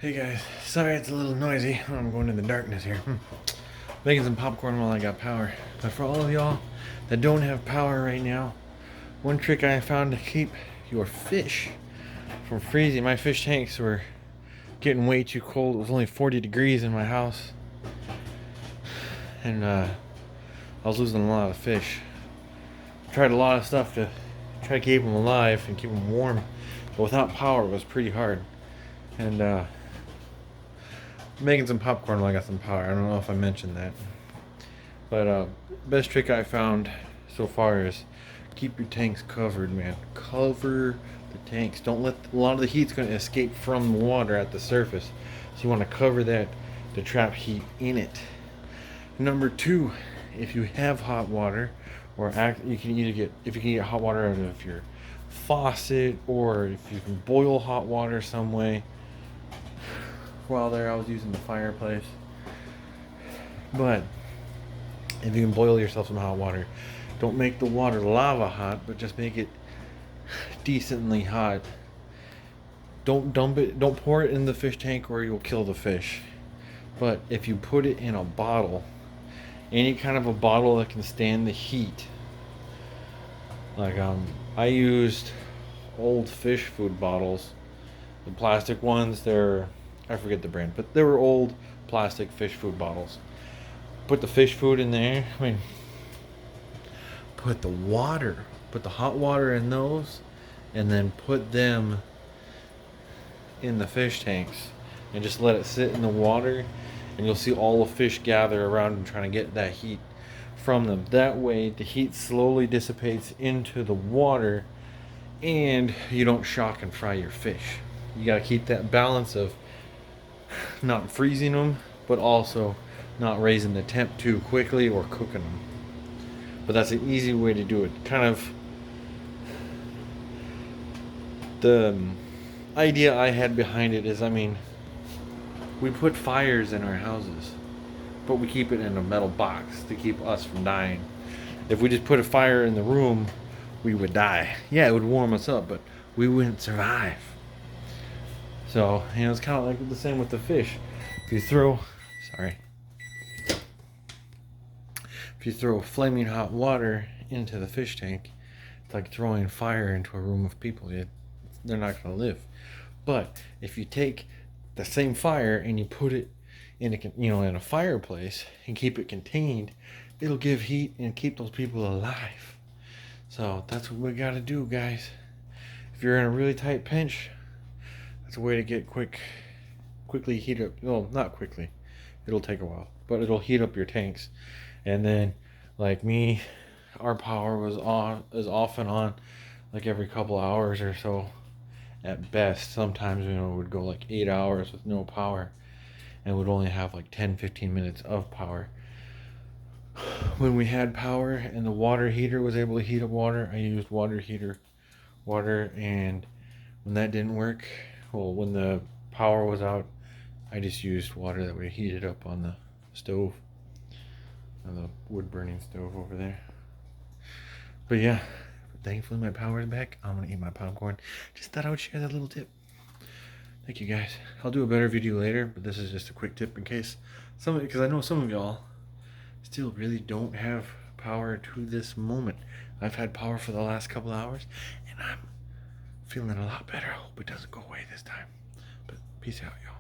Hey guys, sorry it's a little noisy. I'm going in the darkness here. Making some popcorn while I got power. But for all of y'all that don't have power right now, one trick I found to keep your fish from freezing. My fish tanks were getting way too cold. It was only 40 degrees in my house. And I was losing a lot of fish. Tried a lot of stuff to try to keep them alive and keep them warm. But without power it was pretty hard. And making some popcorn while I got some power. I don't know if I mentioned that. But best trick I found so far is keep your tanks covered, man. Cover the tanks. Don't let a lot of the heat's going to escape from the water at the surface. So you want to cover that to trap heat in it. Number two, if you have hot water, you can either get hot water out of your faucet, or if you can boil hot water some way. While there, I was using the fireplace. But if you can boil yourself some hot water, don't make the water lava hot, but just make it decently hot. Don't dump it, don't pour it in the fish tank or you'll kill the fish. But if you put it in a bottle, any kind of a bottle that can stand the heat, like I used old fish food bottles, the plastic ones. I forget the brand, but they were old plastic fish food bottles. Put the fish food in there. Put the hot water in those, and then put them in the fish tanks, and just let it sit in the water, and you'll see all the fish gather around and trying to get that heat from them. That way, the heat slowly dissipates into the water, and you don't shock and fry your fish. You gotta keep that balance of not freezing them, but also not raising the temp too quickly or cooking them. But that's an easy way to do it. Kind of the idea I had behind it is, we put fires in our houses, but we keep it in a metal box to keep us from dying. If we just put a fire in the room, we would die. Yeah, it would warm us up, but we wouldn't survive. So, it's kind of like the same with the fish. If you throw flaming hot water into the fish tank, it's like throwing fire into a room of people. They're not going to live. But if you take the same fire and you put it in a fireplace and keep it contained, it'll give heat and keep those people alive. So that's what we got to do, guys. If you're in a really tight pinch, that's a way to get quickly heat up. Well, not quickly. It'll take a while, but it'll heat up your tanks. And then, like me, our power is off and on, like every couple hours or so, at best. Sometimes it would go like 8 hours with no power, and would only have like 10-15 minutes of power. When we had power and the water heater was able to heat up water, I used water, and when that didn't work, when the power was out, I just used water that would heat it up on the stove, on the wood burning stove over there. But yeah, thankfully my power is back. I'm gonna eat my popcorn. Just thought I would share that little tip. Thank you guys. I'll do a better video later, but this is just a quick tip in case because I know some of y'all still really don't have power to this moment. I've had power for the last couple hours, and I'm feeling a lot better. I hope it doesn't go away this time. But peace out, y'all.